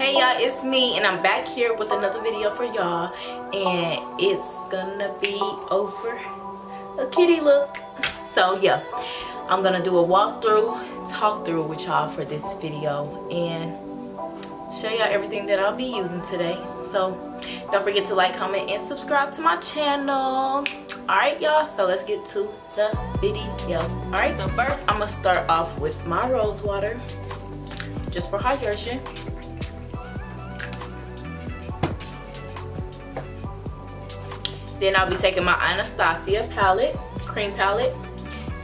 Hey y'all, it's me and I'm back here with another video for y'all, and it's gonna be over a kitty look. So yeah, I'm gonna do a talk through with y'all for this video and show y'all everything that I'll be using today. So don't forget to like, comment, and subscribe to my channel. Alright y'all, so let's get to the video. Alright, so first I'm gonna start off with my rose water just for hydration. Then I'll be taking my Anastasia palette, cream palette,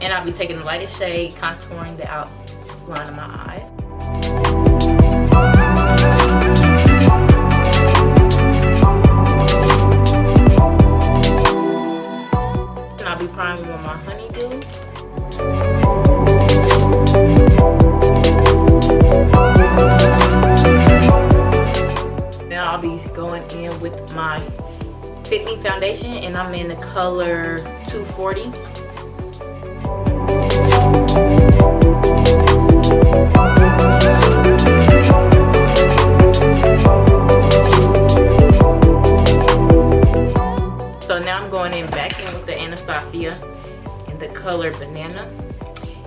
and I'll be taking the lightest shade, contouring the outline of my eyes. And I'll be priming with my honeydew. Now I'll be going in with my Fit Me foundation, and I'm in the color 240. So now I'm going back in with the Anastasia in the color Banana,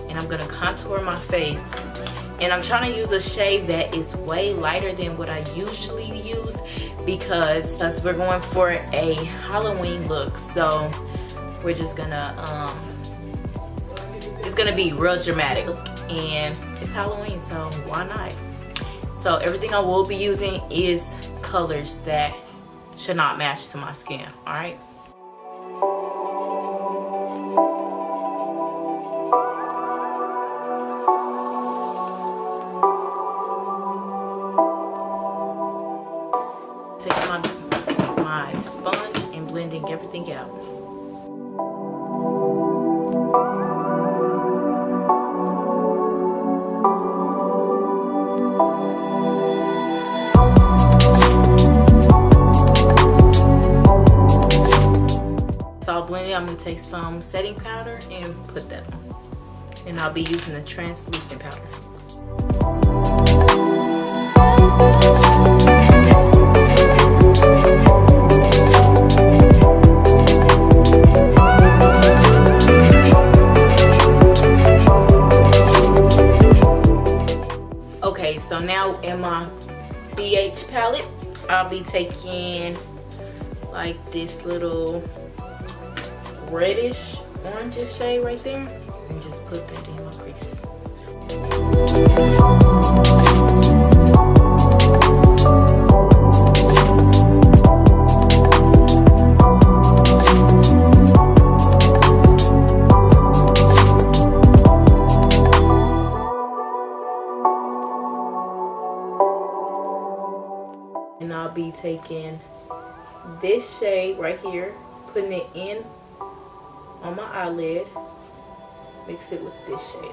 and I'm gonna contour my face. And I'm trying to use a shade that is way lighter than what I usually use because we're going for a Halloween look. So we're just gonna it's gonna be real dramatic, and it's Halloween, so why not? So everything I will be using is colors that should not match to my skin. All right. Taking my sponge and blending everything out. So I'll blend it. I'm going to take some setting powder and put that on. And I'll be using the translucent powder. Okay, so now in my BH palette, I'll be taking like this little reddish orangish shade right there and just put that in my crease. And I'll be taking this shade right here, putting it in on my eyelid, mix it with this shade.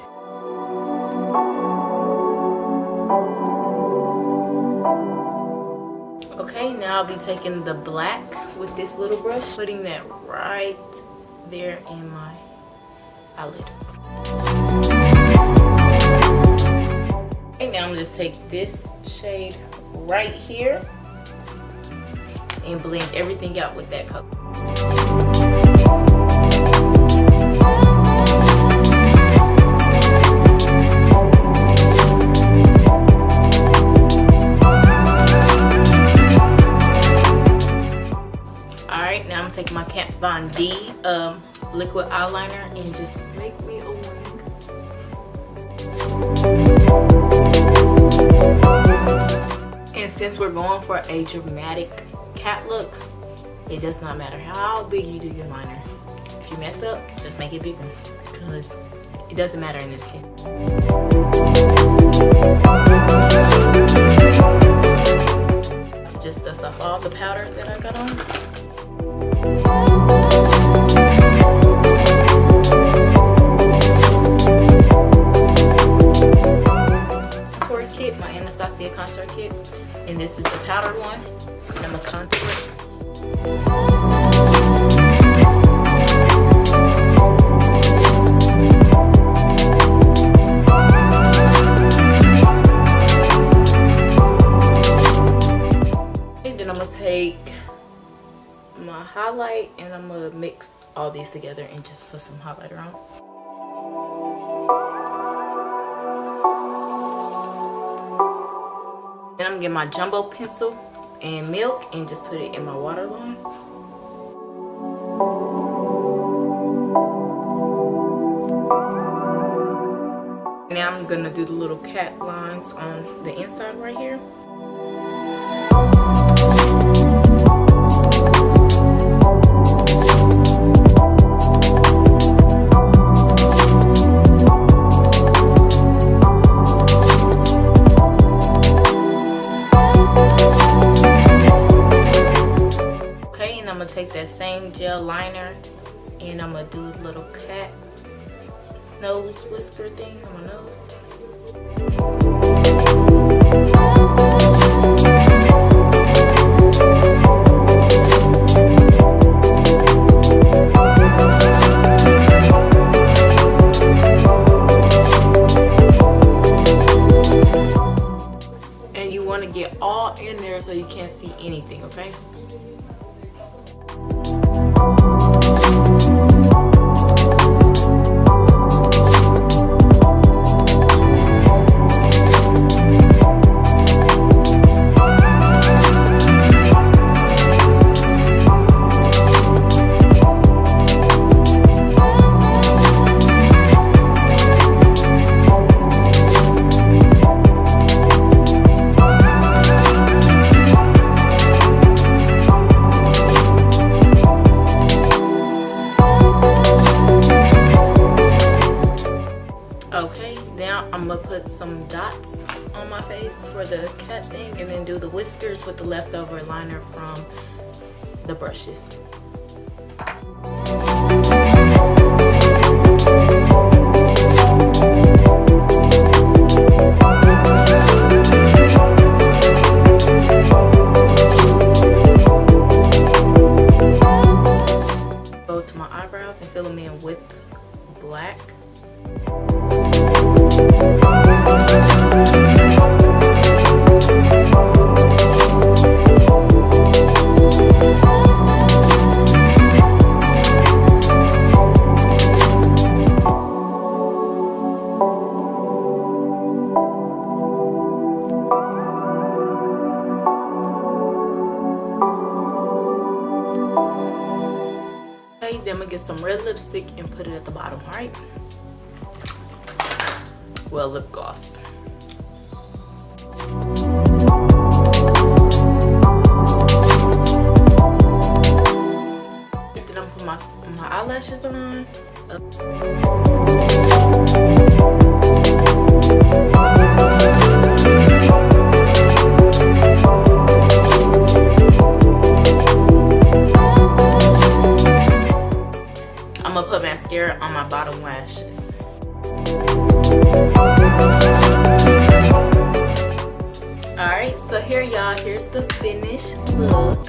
Okay, now I'll be taking the black with this little brush, putting that right there in my eyelid. Okay, now I'm gonna just take this shade right here and blend everything out with that color. Alright, now I'm taking my Kat Von D liquid eyeliner and just make me a wing. And since we're going for a dramatic cat look, it does not matter how big you do your liner. If you mess up, just make it bigger, because it doesn't matter in this case. Just dust off all the powder that I got on. Contour kit, my Anastasia contour kit, and this is the powdered one. And I'm gonna contour it. all these together and just put some highlighter on. Then I'm gonna get my jumbo pencil and milk and just put it in my waterline. Now I'm gonna do the little cat lines on the inside right here. Okay, and I'm gonna take that same gel liner and I'm gonna do a little cat nose whisker thing on my nose. And you want to get all in there so you can't see anything, okay? Okay, now I'm gonna put some dots on my face for the cat thing and then do the whiskers with the leftover liner from the brushes. Go to my eyebrows and fill them in with black. Okay, then we get some red lipstick and put it at the bottom, alright? Well, lip gloss. Then I'm put my eyelashes on. I'm gonna put mascara on my bottom lashes. Alright, so here y'all, here's the finished look.